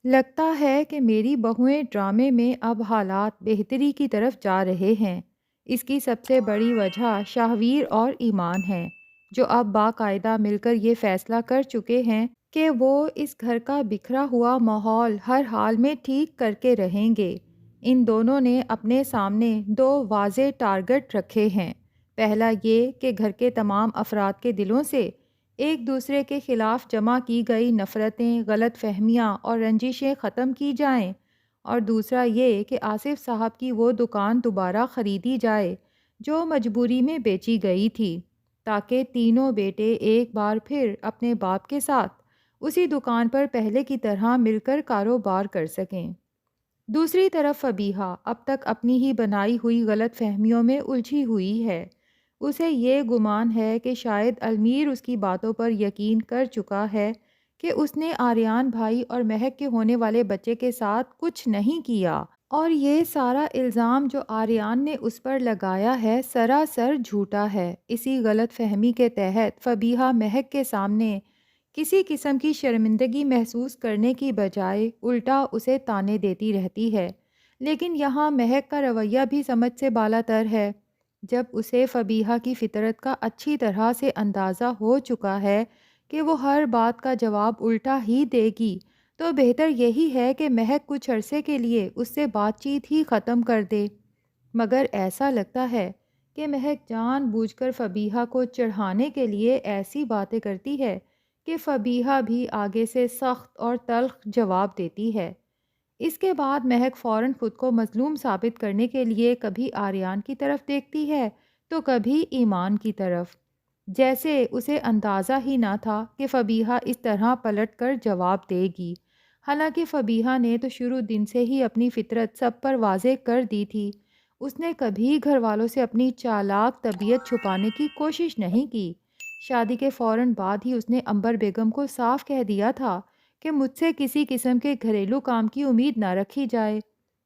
لگتا ہے کہ میری بہوئیں ڈرامے میں اب حالات بہتری کی طرف جا رہے ہیں۔ اس کی سب سے بڑی وجہ شاہویر اور ایمان ہے، جو اب باقاعدہ مل کر یہ فیصلہ کر چکے ہیں کہ وہ اس گھر کا بکھرا ہوا ماحول ہر حال میں ٹھیک کر کے رہیں گے۔ ان دونوں نے اپنے سامنے دو واضح ٹارگٹ رکھے ہیں۔ پہلا یہ کہ گھر کے تمام افراد کے دلوں سے ایک دوسرے کے خلاف جمع کی گئی نفرتیں، غلط فہمیاں اور رنجشیں ختم کی جائیں، اور دوسرا یہ کہ آصف صاحب کی وہ دکان دوبارہ خریدی جائے جو مجبوری میں بیچی گئی تھی، تاکہ تینوں بیٹے ایک بار پھر اپنے باپ کے ساتھ اسی دکان پر پہلے کی طرح مل کر کاروبار کر سکیں۔ دوسری طرف فبیہہ اب تک اپنی ہی بنائی ہوئی غلط فہمیوں میں الجھی ہوئی ہے۔ اسے یہ گمان ہے کہ شاید المیر اس کی باتوں پر یقین کر چکا ہے کہ اس نے آریان بھائی اور مہک کے ہونے والے بچے کے ساتھ کچھ نہیں کیا، اور یہ سارا الزام جو آریان نے اس پر لگایا ہے سراسر جھوٹا ہے۔ اسی غلط فہمی کے تحت فبیہہ مہک کے سامنے کسی قسم کی شرمندگی محسوس کرنے کی بجائے الٹا اسے تانے دیتی رہتی ہے، لیکن یہاں مہک کا رویہ بھی سمجھ سے بالاتر ہے۔ جب اسے فبیہہ کی فطرت کا اچھی طرح سے اندازہ ہو چکا ہے کہ وہ ہر بات کا جواب الٹا ہی دے گی، تو بہتر یہی ہے کہ مہک کچھ عرصے کے لیے اس سے بات چیت ہی ختم کر دے۔ مگر ایسا لگتا ہے کہ مہک جان بوجھ کر فبیہہ کو چڑھانے کے لیے ایسی باتیں کرتی ہے کہ فبیہہ بھی آگے سے سخت اور تلخ جواب دیتی ہے۔ اس کے بعد مہک فوراً خود کو مظلوم ثابت کرنے کے لیے کبھی آریان کی طرف دیکھتی ہے تو کبھی ایمان کی طرف، جیسے اسے اندازہ ہی نہ تھا کہ فبیہہ اس طرح پلٹ کر جواب دے گی۔ حالانکہ فبیہہ نے تو شروع دن سے ہی اپنی فطرت سب پر واضح کر دی تھی۔ اس نے کبھی گھر والوں سے اپنی چالاک طبیعت چھپانے کی کوشش نہیں کی۔ شادی کے فوراً بعد ہی اس نے عنبر بیگم کو صاف کہہ دیا تھا کہ مجھ سے کسی قسم کے گھریلو کام کی امید نہ رکھی جائے،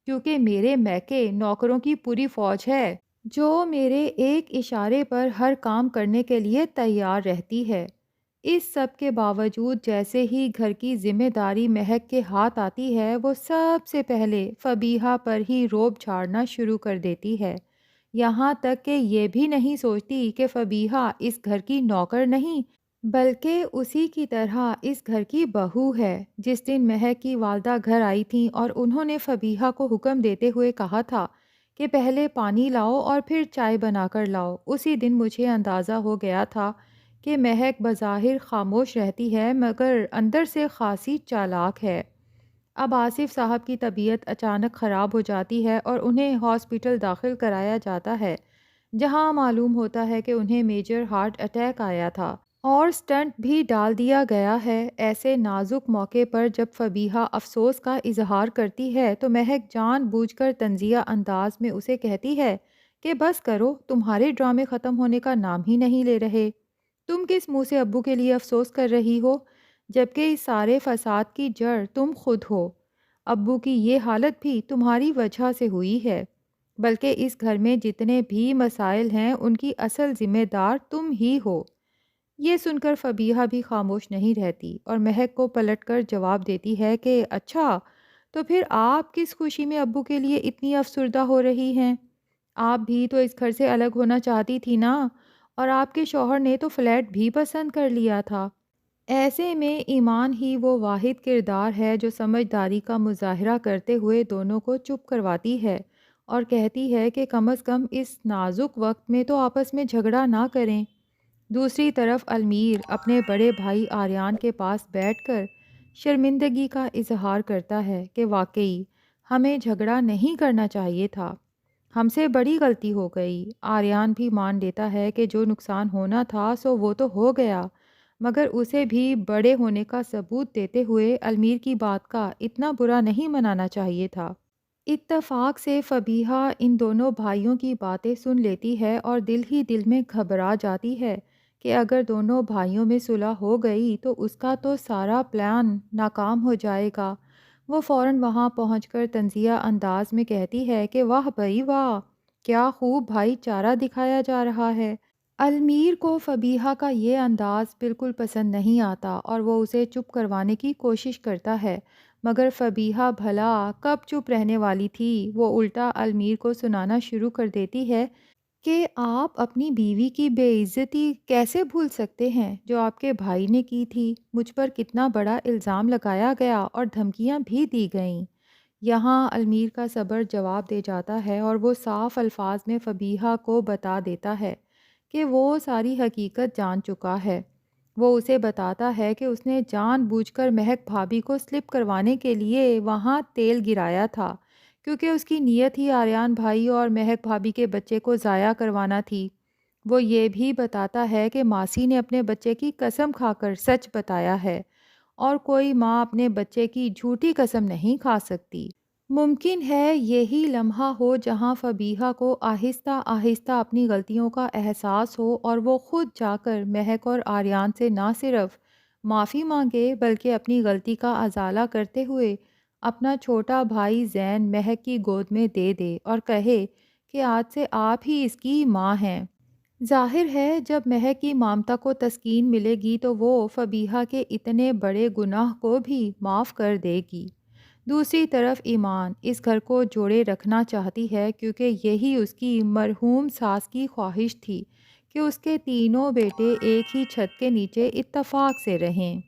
کیونکہ میرے میکے نوکروں کی پوری فوج ہے جو میرے ایک اشارے پر ہر کام کرنے کے لیے تیار رہتی ہے۔ اس سب کے باوجود جیسے ہی گھر کی ذمہ داری مہک کے ہاتھ آتی ہے، وہ سب سے پہلے فبیہہ پر ہی روب جھاڑنا شروع کر دیتی ہے، یہاں تک کہ یہ بھی نہیں سوچتی کہ فبیہہ اس گھر کی نوکر نہیں بلکہ اسی کی طرح اس گھر کی بہو ہے۔ جس دن مہک کی والدہ گھر آئی تھیں اور انہوں نے فبیہہ کو حکم دیتے ہوئے کہا تھا کہ پہلے پانی لاؤ اور پھر چائے بنا کر لاؤ، اسی دن مجھے اندازہ ہو گیا تھا کہ مہک بظاہر خاموش رہتی ہے مگر اندر سے خاصی چالاک ہے۔ اب آصف صاحب کی طبیعت اچانک خراب ہو جاتی ہے اور انہیں ہاسپٹل داخل کرایا جاتا ہے، جہاں معلوم ہوتا ہے کہ انہیں میجر ہارٹ اٹیک آیا تھا اور سٹنٹ بھی ڈال دیا گیا ہے۔ ایسے نازک موقع پر جب فبیہہ افسوس کا اظہار کرتی ہے تو مہک جان بوجھ کر طنزیہ انداز میں اسے کہتی ہے کہ بس کرو، تمہارے ڈرامے ختم ہونے کا نام ہی نہیں لے رہے۔ تم کس منہ سے ابو کے لیے افسوس کر رہی ہو، جبکہ اس سارے فساد کی جڑ تم خود ہو۔ ابو کی یہ حالت بھی تمہاری وجہ سے ہوئی ہے، بلکہ اس گھر میں جتنے بھی مسائل ہیں ان کی اصل ذمہ دار تم ہی ہو۔ یہ سن کر فبیہہ بھی خاموش نہیں رہتی اور مہک کو پلٹ کر جواب دیتی ہے کہ اچھا، تو پھر آپ کس خوشی میں ابو کے لیے اتنی افسردہ ہو رہی ہیں؟ آپ بھی تو اس گھر سے الگ ہونا چاہتی تھی نا، اور آپ کے شوہر نے تو فلیٹ بھی پسند کر لیا تھا۔ ایسے میں ایمان ہی وہ واحد کردار ہے جو سمجھداری کا مظاہرہ کرتے ہوئے دونوں کو چپ کرواتی ہے اور کہتی ہے کہ کم از کم اس نازک وقت میں تو آپس میں جھگڑا نہ کریں۔ دوسری طرف المیر اپنے بڑے بھائی آریان کے پاس بیٹھ کر شرمندگی کا اظہار کرتا ہے کہ واقعی ہمیں جھگڑا نہیں کرنا چاہیے تھا، ہم سے بڑی غلطی ہو گئی۔ آریان بھی مان لیتا ہے کہ جو نقصان ہونا تھا سو وہ تو ہو گیا، مگر اسے بھی بڑے ہونے کا ثبوت دیتے ہوئے المیر کی بات کا اتنا برا نہیں منانا چاہیے تھا۔ اتفاق سے فبیہہ ان دونوں بھائیوں کی باتیں سن لیتی ہے اور دل ہی دل میں گھبرا جاتی ہے کہ اگر دونوں بھائیوں میں صلح ہو گئی تو اس کا تو سارا پلان ناکام ہو جائے گا۔ وہ فوراً وہاں پہنچ کر طنزیہ انداز میں کہتی ہے کہ واہ بھائی واہ، کیا خوب بھائی چارہ دکھایا جا رہا ہے۔ المیر کو فبیہہ کا یہ انداز بالکل پسند نہیں آتا اور وہ اسے چپ کروانے کی کوشش کرتا ہے، مگر فبیہہ بھلا کب چپ رہنے والی تھی، وہ الٹا المیر کو سنانا شروع کر دیتی ہے کہ آپ اپنی بیوی کی بے عزتی کیسے بھول سکتے ہیں جو آپ کے بھائی نے کی تھی؟ مجھ پر کتنا بڑا الزام لگایا گیا اور دھمکیاں بھی دی گئیں۔ یہاں المیر کا صبر جواب دے جاتا ہے اور وہ صاف الفاظ میں فبیہہ کو بتا دیتا ہے کہ وہ ساری حقیقت جان چکا ہے۔ وہ اسے بتاتا ہے کہ اس نے جان بوجھ کر مہک بھابھی کو سلپ کروانے کے لیے وہاں تیل گرایا تھا، کیونکہ اس کی نیت ہی آریان بھائی اور مہک بھابھی کے بچے کو ضائع کروانا تھی۔ وہ یہ بھی بتاتا ہے کہ ماسی نے اپنے بچے کی قسم کھا کر سچ بتایا ہے، اور کوئی ماں اپنے بچے کی جھوٹی قسم نہیں کھا سکتی۔ ممکن ہے یہی لمحہ ہو جہاں فبیہہ کو آہستہ آہستہ اپنی غلطیوں کا احساس ہو اور وہ خود جا کر مہک اور آریان سے نہ صرف معافی مانگے بلکہ اپنی غلطی کا ازالہ کرتے ہوئے اپنا چھوٹا بھائی زین مہک کی گود میں دے دے اور کہے کہ آج سے آپ ہی اس کی ماں ہیں۔ ظاہر ہے جب مہک کی مامتا کو تسکین ملے گی تو وہ فبیہہ کے اتنے بڑے گناہ کو بھی معاف کر دے گی۔ دوسری طرف ایمان اس گھر کو جوڑے رکھنا چاہتی ہے کیونکہ یہی اس کی مرحوم ساس کی خواہش تھی کہ اس کے تینوں بیٹے ایک ہی چھت کے نیچے اتفاق سے رہیں۔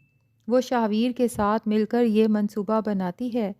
وہ شاہویر کے ساتھ مل کر یہ منصوبہ بناتی ہے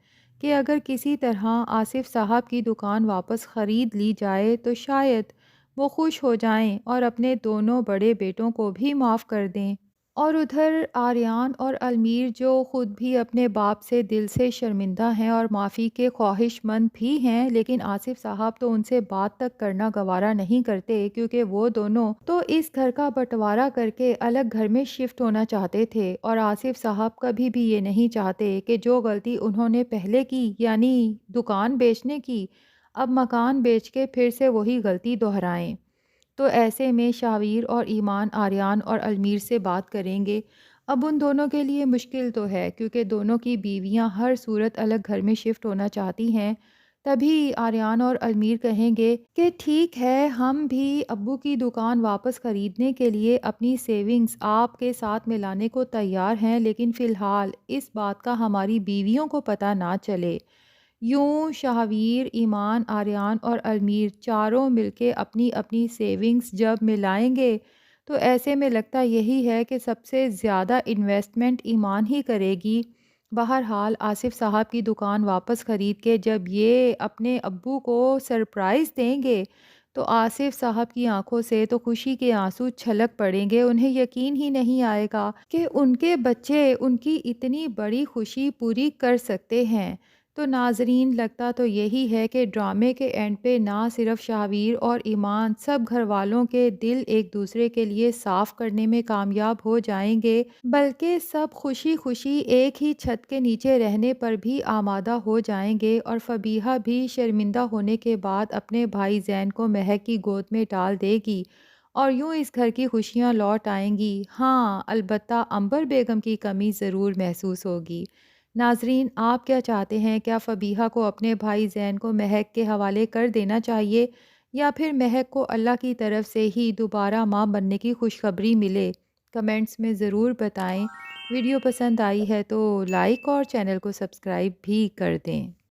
کہ اگر کسی طرح آصف صاحب کی دکان واپس خرید لی جائے تو شاید وہ خوش ہو جائیں اور اپنے دونوں بڑے بیٹوں کو بھی معاف کر دیں۔ اور ادھر آریان اور المیر جو خود بھی اپنے باپ سے دل سے شرمندہ ہیں اور معافی کے خواہش مند بھی ہیں، لیکن آصف صاحب تو ان سے بات تک کرنا گوارا نہیں کرتے کیونکہ وہ دونوں تو اس گھر کا بٹوارا کر کے الگ گھر میں شفٹ ہونا چاہتے تھے، اور آصف صاحب کبھی بھی یہ نہیں چاہتے کہ جو غلطی انہوں نے پہلے کی یعنی دکان بیچنے کی، اب مکان بیچ کے پھر سے وہی غلطی دہرائیں۔ تو ایسے میں شاویر اور ایمان آریان اور المیر سے بات کریں گے۔ اب ان دونوں کے لیے مشکل تو ہے کیونکہ دونوں کی بیویاں ہر صورت الگ گھر میں شفٹ ہونا چاہتی ہیں۔ تبھی آریان اور المیر کہیں گے کہ ٹھیک ہے، ہم بھی ابو کی دکان واپس خریدنے کے لیے اپنی سیونگز آپ کے ساتھ ملانے کو تیار ہیں، لیکن فی الحال اس بات کا ہماری بیویوں کو پتہ نہ چلے۔ یوں شاہویر، ایمان، آریان اور المیر چاروں مل کے اپنی اپنی سیونگز جب ملائیں گے تو ایسے میں لگتا یہی ہے کہ سب سے زیادہ انویسٹمنٹ ایمان ہی کرے گی۔ بہرحال آصف صاحب کی دکان واپس خرید کے جب یہ اپنے ابو کو سرپرائز دیں گے تو آصف صاحب کی آنکھوں سے تو خوشی کے آنسو چھلک پڑیں گے۔ انہیں یقین ہی نہیں آئے گا کہ ان کے بچے ان کی اتنی بڑی خوشی پوری کر سکتے ہیں۔ تو ناظرین، لگتا تو یہی ہے کہ ڈرامے کے اینڈ پہ نہ صرف شاہویر اور ایمان سب گھر والوں کے دل ایک دوسرے کے لیے صاف کرنے میں کامیاب ہو جائیں گے، بلکہ سب خوشی خوشی ایک ہی چھت کے نیچے رہنے پر بھی آمادہ ہو جائیں گے، اور فبیہہ بھی شرمندہ ہونے کے بعد اپنے بھائی زین کو مہک کی گود میں ڈال دے گی، اور یوں اس گھر کی خوشیاں لوٹ آئیں گی۔ ہاں، البتہ عنبر بیگم کی کمی ضرور محسوس ہوگی۔ ناظرین، آپ کیا چاہتے ہیں؟ کیا فبیہہ کو اپنے بھائی زین کو مہک کے حوالے کر دینا چاہیے یا پھر مہک کو اللہ کی طرف سے ہی دوبارہ ماں بننے کی خوشخبری ملے؟ کمنٹس میں ضرور بتائیں۔ ویڈیو پسند آئی ہے تو لائک اور چینل کو سبسکرائب بھی کر دیں۔